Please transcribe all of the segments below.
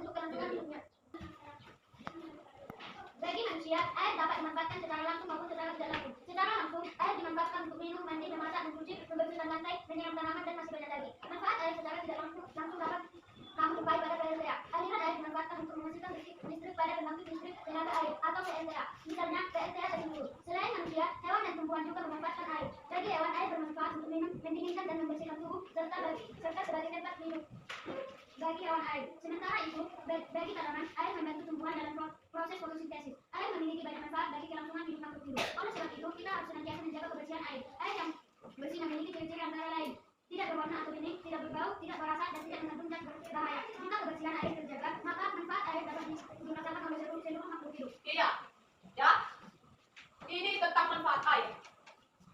untuk kelangsungan hidupnya. Bagi manusia, air dapat dimanfaatkan secara langsung maupun secara tidak langsung. Secara langsung, air dimanfaatkan untuk minum, mandi, memasak, mencuci, membersihkan lantai, menyiram tanaman, dan masih banyak lagi. Manfaat air secara tidak langsung dapat kamu jumpai pada PLTA. Aliran air dimanfaatkan untuk menghasilkan listrik pada pembangkit listrik tenaga air atau PLTA. Misalnya PLTA tersebut. Selain manusia, hewan dan tumbuhan juga memanfaatkan air. Bagi hewan, air bermanfaat untuk minum, mendinginkan dan membersihkan tubuh, serta sebagai tempat minum bagi hewan air. Sementara itu, bagi tanaman, air membantu tumbuhan dalam proses fotosintesis. Air memiliki banyak manfaat bagi kelangsungan hidup makhluk hidup. Oleh sebab itu, kita harus senantiasa menjaga kebersihan air. Air yang bersih memiliki ciri-ciri antara lain: tidak berwarna atau bening, tidak berbau, tidak berasa, dan tidak mengandung zat berbahaya. Jika kebersihan air terjaga, maka manfaat air dapat dirasakan oleh seluruh makhluk hidup. Iya, ya. Ini tentang manfaat air.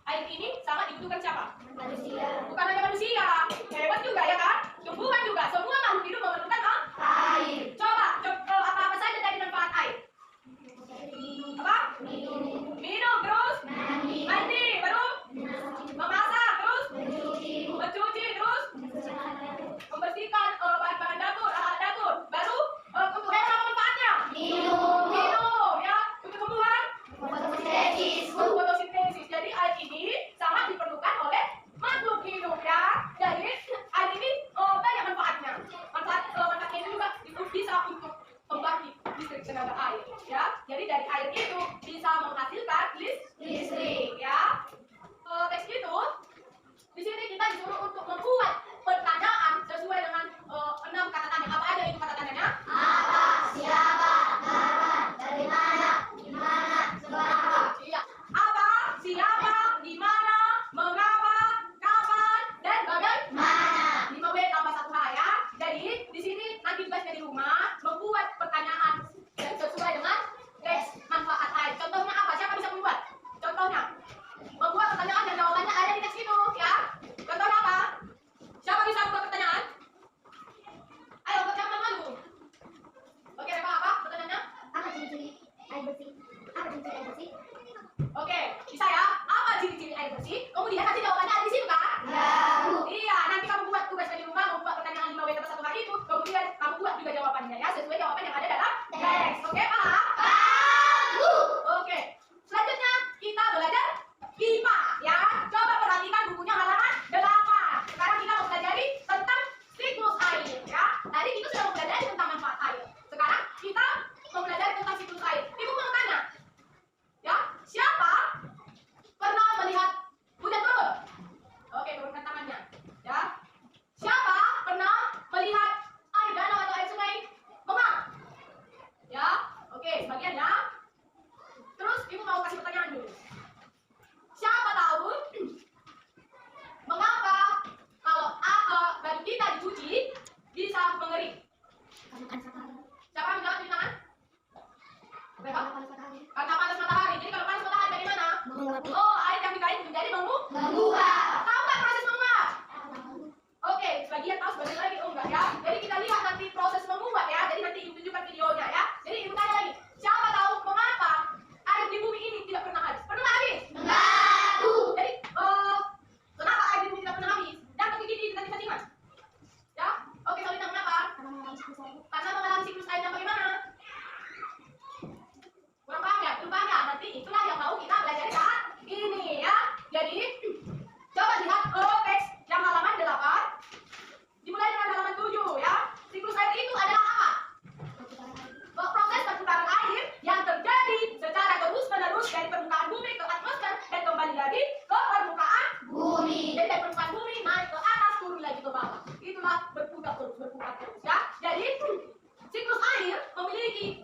Air ini sangat dibutuhkan siapa? Manusia. Bukan hanya manusia, hewan juga ya kan? Tumbuhan juga, semua makhluk hidup memerlukan Air. Coba apa saja tadi manfaat air? Apa? Minum, terus mandi, baru memasak, terus mencuci, terus membersihkan bahan-bahan dapur, alat dapur, baru untuk hewan apa manfaatnya? Minum, ya. Untuk tumbuhan fotosintesis. Jadi air ini sangat diperlukan oleh makhluk hidup ya. Jadi air ini banyak manfaatnya. Manfaatnya ini juga bisa untuk pembangkit listrik tenaga air ya. Jadi dari air itu bisa menghasilkan listrik ya. Teks itu di sini kita disuruh untuk membuat pertanyaan sesuai dengan 6 kata tanya. Apa aja itu kata tanyanya? Apa, siapa, kapan, dari mana, di mana, seberapa. Iya. Apa, siapa, di mana, mengapa, kapan, dan bagaimana. 5W tambah 1H ya. Jadi di sini nanti tugasnya di rumah membuat pertanyaan yang sesuai dengan teks manfaat air. Contohnya apa? Siapa bisa membuat? Contohnya membuat pertanyaan dan jawabannya ada di teks itu ya. Contohnya apa? Siapa bisa membuat pertanyaan? Ayo, jangan malu. Oke, Reva, apa pertanyaannya? Apa ciri-ciri air bersih? Apa ciri-ciri air bersih? Oke, bisa ya. Apa ciri-ciri air bersih? Kemudian kasih jawabannya ada di situ kan? Ya. Iya, nanti kamu buat tugasnya di rumah, membuat pertanyaan 5W tambah 1H itu, kemudian kamu buat juga jawabannya ya, sesuai jawaban yang ada dalam teks. Oke, paham? Oke. Selanjutnya kita belajar IPA ya. Coba perhatikan bukunya halaman 8. Sekarang kita mau pelajari tentang siklus air ya. Tadi kita sudah mempelajari tentang manfaat air. Sekarang kita mempelajari tentang siklus air. Ibu mau tanya, ya, siapa pernah melihat hujan turun? Oke, turunkan tangannya. Ya. Siapa pernah melihat air danau atau air sungai mengalir? Ya. Oke, sebagian ya. Terus ibu mau kasih pertanyaan dulu. Siapa tahu mengapa kalau baju kita dicuci bisa mengering? Siapa yang menjawab di tangan? Karena panas matahari. Jadi kalau panas matahari bagaimana? Oh, air yang dikain menjadi Menguap. Tahu nggak proses menguap? Oke, sebagian tahu, sebagian lagi enggak ya. Jadi kita lihat nanti proses menguap ya. Jadi nanti ibu tunjukkan videonya ya. Jadi ibu tanya lagi, siapa tahu mengapa air di bumi ini tidak pernah habis? Pernah nggak habis? Jadi kenapa air di bumi tidak pernah habis? Dan begini nanti cacingan. Ya, oke, Solina, kenapa? Karena mengalami siklus air yang bagaimana? Kurang paham ya? Belum paham ya? Nanti itulah yang mau kita belajar saat ini ya. Jadi coba lihat teks yang halaman 8. Dimulai dengan halaman 7 ya. Siklus air itu adalah apa? Proses perputaran air yang terjadi secara terus-menerus dari permukaan bumi ke atmosfer dan kembali lagi ke permukaan Bumi. Jadi dari permukaan bumi naik ke atas, turun lagi ke bawah. Itulah berputar terus ya. Jadi siklus air memiliki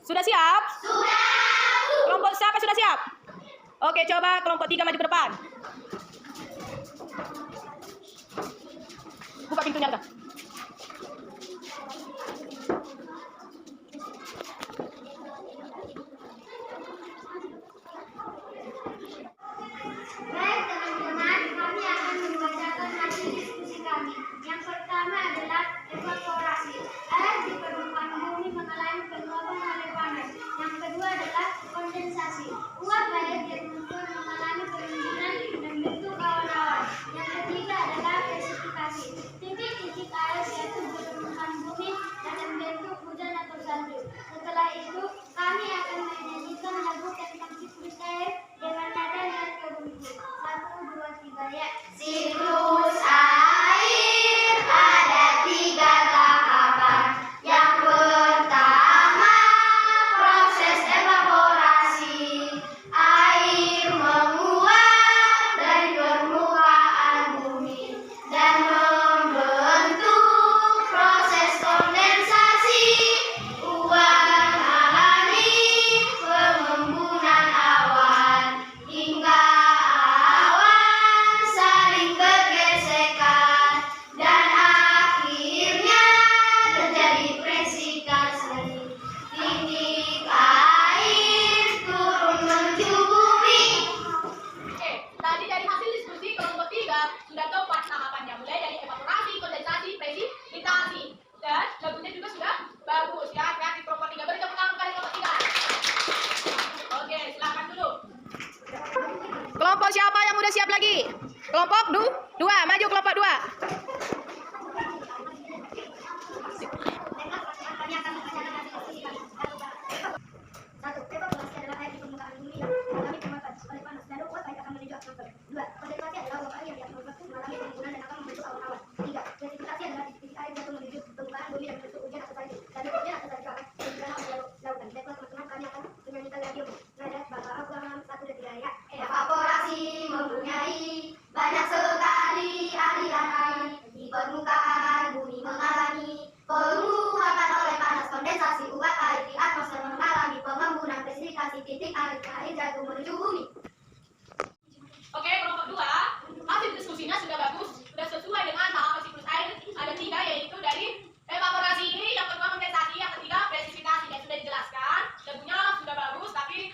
Sudah siap? Sudah. Kelompok siapa sudah siap? Oke, coba kelompok 3 maju ke depan. Buka pintunya udah. Baik teman-teman, kami akan membacakan hasil diskusi kami. Yang pertama adalah evaporasi. Air di permukaan bumi mengalami penguapan oleh panas. Yang kedua adalah kondensasi. Uap air yang menguap mengalami perembunan dan bentuk awan-awan. Yang ketiga adalah presipitation. Titik-titik air yaitu di permukaan bumi dan membentuk hujan atau salju. Setelah itu, kami akan menyanyikan lagu tentang siklus air dengan nada yang terbentuk. 1, 2, 3, ya. Siklus air ada 3 tahapan. Yang pertama, proses evaporasi. Air menguap dari permukaan bumi dan membentuk proses kondensasi. Uap mengalami pengembunan awan hingga awan saling bergesekan dan akhirnya terjadi presipitation. Titik air turun menuju bumi. Oke, tadi dari hasil diskusi kelompok 3 sudah tahu 4 tahapannya, mulai dari evaporasi, kondensasi, presipitasi. Dan lagunya juga sudah bagus ya, kreatif kelompok 3. Beri tepuk tangan kepada kelompok 3. Oke, silakan dulu. Kelompok siapa yang udah siap lagi? Kelompok 2, maju kelompok 2. Kami akan membacakan hasil diskusi kami. 1. Evaporasi adalah air di permukaan bumi yang mengalami penguapan oleh panas dan uap air akan menuju atmosfer. 2. Kondensasi adalah uap air yang di atmosfer mengalami pengembunan dan akan membentuk awan-awan. 3. Presipitasi adalah titik air jatuh menuju permukaan bumi dan membentuk hujan atau salju. Dan hujan atau salju akan berjalan oleh lautan. Baiklah teman-teman, kami akan menyanyikan lagu nada Bapak Abraham 1 dan 3, ya. Evaporasi mempunyai banyak sekali aliran air di permukaan bumi mengalami penguapan oleh panas. Kondensasi uap air di atmosfer mengalami pengembunan. Presipitasi titik air jatuh menuju bumi. Oke, kelompok 2, hasil diskusinya sudah bagus, sudah sesuai dengan tahapan siklus air. Ada 3, yaitu dari evaporasi, yang kedua kondensasi, yang ketiga presipitasi. Dan sudah dijelaskan, lagunya sudah bagus, tapi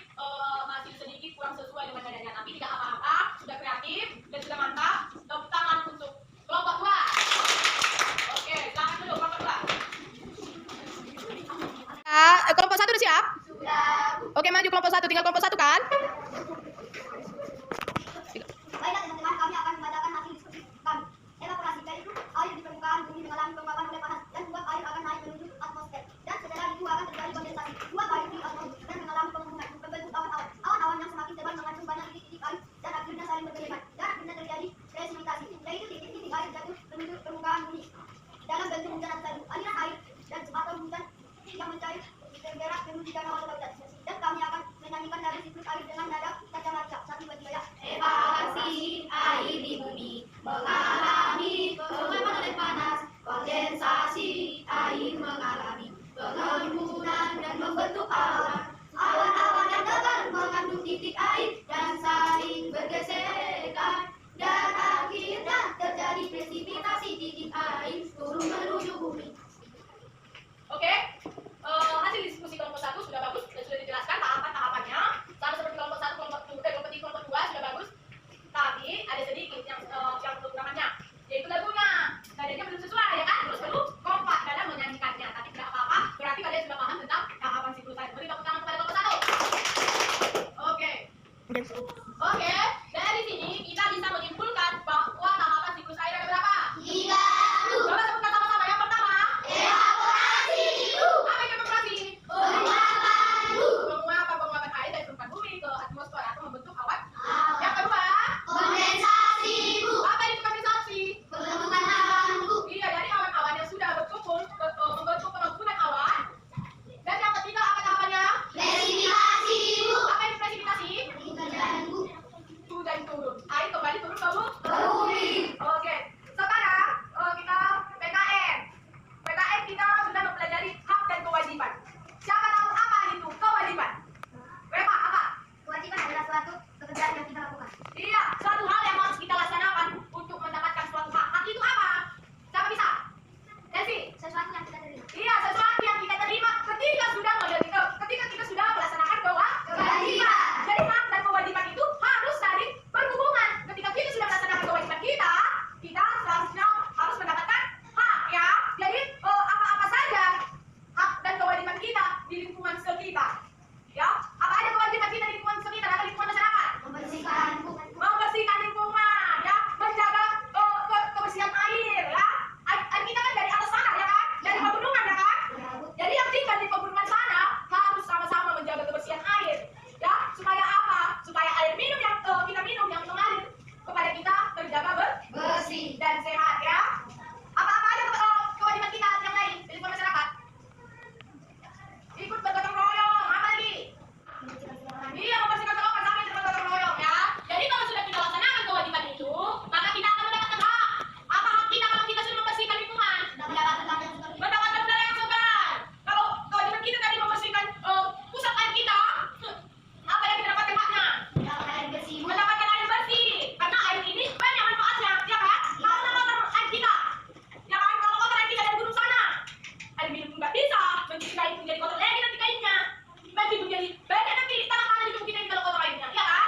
masih sedikit kurang sesuai dengan nadanya. Tapi tidak apa-apa, sudah kreatif dan sudah mantap. Tepuk tangan untuk kelompok 2. Oke, silakan dulu kelompok 2. Kelompok 1 udah siap? Sudah. Oke, maju kelompok 1. Tinggal kelompok 1 kan? Baiklah teman-teman, kami akan membacakan hasil diskusi kami. Evaporasi yaitu air di permukaan bumi mengalami penguapan oleh panas dan uap air akan naik menuju atmosfer. Dan setelah itu akan terjadi kondensasi. Uap air di atmosfer dan mengalami pengembunan membentuk awan-awan. Awan-awan yang semakin tebal mengandung banyak titik-titik air dan akhirnya saling bergesekan. Dan akhirnya terjadi presipitasi, yaitu titik-titik air jatuh menuju permukaan bumi dalam bentuk hujan atau salju. Aliran air dan atom hujan yang mencair bergerak menuju danau atau lautan. Dan kami akan menyanyikan lagu siklus air dengan nada kaca-kaca. 1, 2, 3, ya. Evaporasi air di bumi mengalami penguapan oleh panas. Kondensasi air mengalami pengembunan dan membentuk awan. Awan-awan yang tebal mengandung titik air dan saling bergesekan. Dan akhirnya terjadi presipitasi, titik air turun menuju bumi. Oke, hasil diskusi kelompok 1 sudah bagus, perhatikan di pegunungan sana harus sama-sama menjaga kebersihan air. Ya, supaya apa? Supaya air minum yang kita minum yang mengalir kepada kita terjaga bersih dan sehat ya. Apa-apa aja kewajiban kita yang lain di lingkungan masyarakat? Ikut bergotong royong, apa lagi? Iya, membersihkan selokan sampai bergotong royong ya. Jadi kalau sudah kita laksanakan kewajiban itu, maka kita akan mendapatkan hak. Apa hak kita kalau kita sudah membersihkan lingkungan? Mendapatkan udara yang segar. Kalau kewajiban kita tadi membersihkan pusat air kita, apa yang kita dapatkan haknya? Mendapatkan air bersih. Karena air ini banyak manfaatnya, ya kan? Kalau mendapatkan air kita, ya kan? Kalau kotor air kita dari gunung sana, air minum nggak bisa, mencuci kain pun jadi kotor lagi nanti kainnya. Nanti pun jadi banyak nanti tanah mana di tubuh kita ini kalau kotor airnya, ya kan?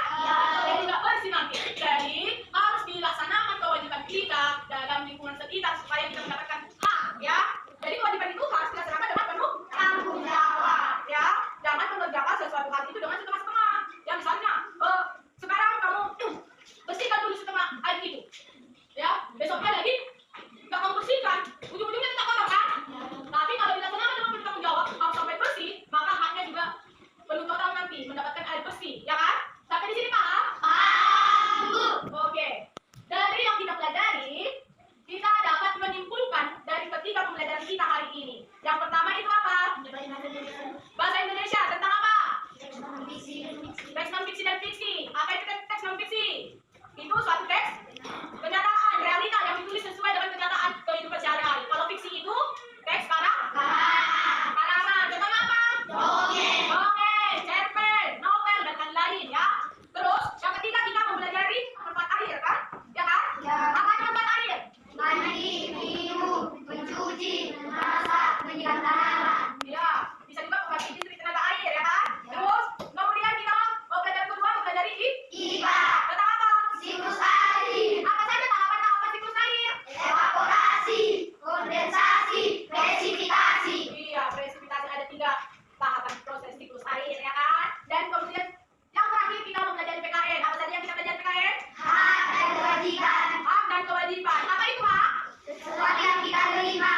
Jadi nggak bersih nanti. Jadi harus dilaksanakan kewajiban kita dalam lingkungan sekitar supaya kita mendapatkan hak, ya. Jadi kewajiban itu harus dilaksanakan dengan penuh tanggung jawab, ya. Jangan mengerjakan sesuatu hal itu dengan setengah-setengah. Ya misalnya, sekarang kamu bersihkan dulu setengah air itu, ya. Besoknya lagi nggak kamu bersihkan, ujung-ujungnya tetap kotor kan? Tapi kalau dilaksanakan dengan penuh tanggung jawab, harus sampai bersih, maka haknya juga penuh total nanti mendapatkan air bersih, ya kan? Sampai di sini paham? Oke. Dari yang kita pelajari, kita dapat menyimpulkan dari ketiga pembelajaran kita hari ini. Yang pertama itu apa? Bahasa Indonesia tentang apa? Teks non fiksi dan fiksi. Apa itu teks non fiksi? Itu suatu teks kenyataan, realita yang ditulis sesuai dengan kenyataan kehidupan sehari-hari. Kalau fiksi itu teks karangan. Contohnya apa? Dongeng, cerpen, novel dan lain-lain ya. Terus yang ketiga kita mempelajari manfaat air kan? Ya kan? Apa itu manfaat air? Ya, bisa juga membagi listrik tenaga air ya kan? Terus kemudian kita pelajaran kedua mempelajari tentang apa? Apa saja tahapan-tahapan siklus air? Iya, presipitasi ada 3 tahapan proses siklus air ya kan? Dan kemudian yang terakhir kita mempelajari PKN. Apa saja yang kita pelajari PKN? Hak dan kewajiban. Apa itu hak? Sesuatu yang kita terima.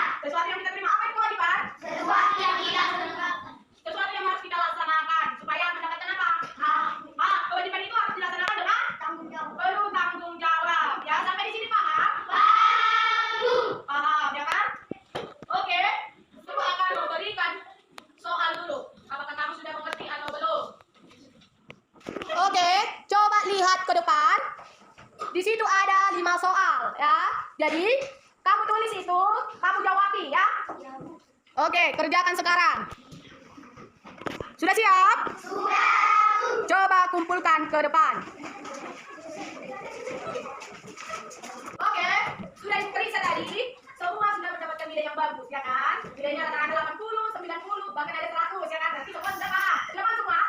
Apa itu kewajiban? Sesuatu yang harus kita laksanakan supaya mendapatkan apa? Hak. Kewajiban itu harus dilaksanakan dengan penuh tanggung jawab. Ya, sampai di sini paham? Paham ya kan? Oke. Aku akan memberikan soal dulu. Apakah kamu sudah mengerti atau belum? Oke, coba lihat ke depan. Di situ ada 5 soal ya. Jadi, kamu tulis itu, kamu jawabi ya. Oke, kerjakan sekarang. Sudah siap? Coba kumpulkan ke depan. Oke, sudah diperiksa tadi. Semua sudah mendapatkan nilai yang bagus, ya kan? Nilainya rata-rata 80, 90, bahkan ada 100, ya kan? Berarti semua sudah paham. Sudah paham semua?